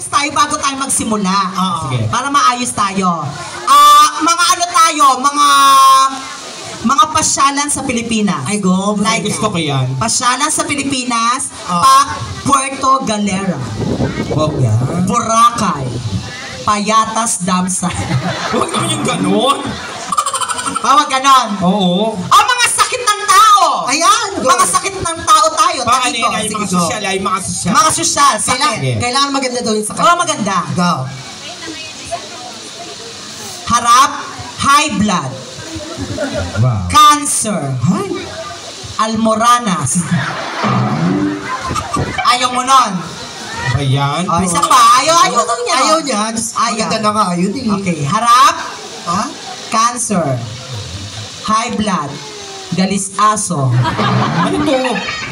maayos tayo bago tayo magsimula. Sige. Para maayos tayo. Mga ano tayo, mga pasyalan sa Pilipinas. Ay, go. Like, Gusto ko yan. pasyalan sa Pilipinas, Puerto Galera, Huwag yan. Boracay, Payatas Damsay. Huwag naman yung ganon. Bawag ganon. Oo. Mga sakit ng tao. Ayan, go. Mga sakit ng tao tayo. Baka Takito. nila yung mga Sige, go. sosyal ay mga sosyal. Mga sosyal. Sige. Kailangan maganda daw yun sa Oo, maganda. Go. Harap, high blood, Wow. cancer, almoranas. Ayaw mo nun. Ayan. O, isa pa. Ayaw daw niya. Ayaw niya. Ayaw. Maganda na nga. Ayun eh. Okay, harap, Ha? cancer, high blood, galis aso. Ano to?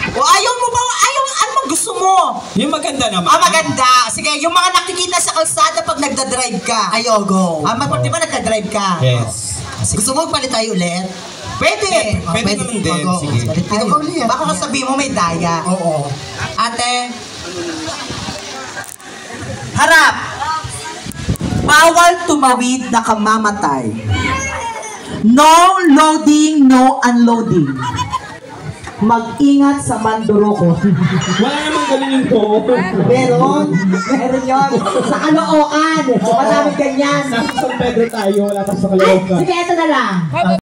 O ayaw mo ba? Ayaw, ano bang gusto mo? Yung maganda naman. Maganda. Sige, yung mga nakikita sa kalsada pag nagdadrive ka. Ayaw, go. Di ba nagdadrive ka? Yes. Gusto mo palit tayo ulit? Pwede. Pwede naman din. Go. Sige. Palit tayo. Ikaw ulit. Baka sabihin mo may daya. Oo. Ate, harap. Bawal tumawid na kamamatay. No loading, no unloading. Mag-ingat sa Manduroko. Wala namang galing ko. Meron yun. Sa Caloocan. Madami ganyan. Nasa San Pedro tayo. Wala pa sa Caloocan. Sige, ito na lang.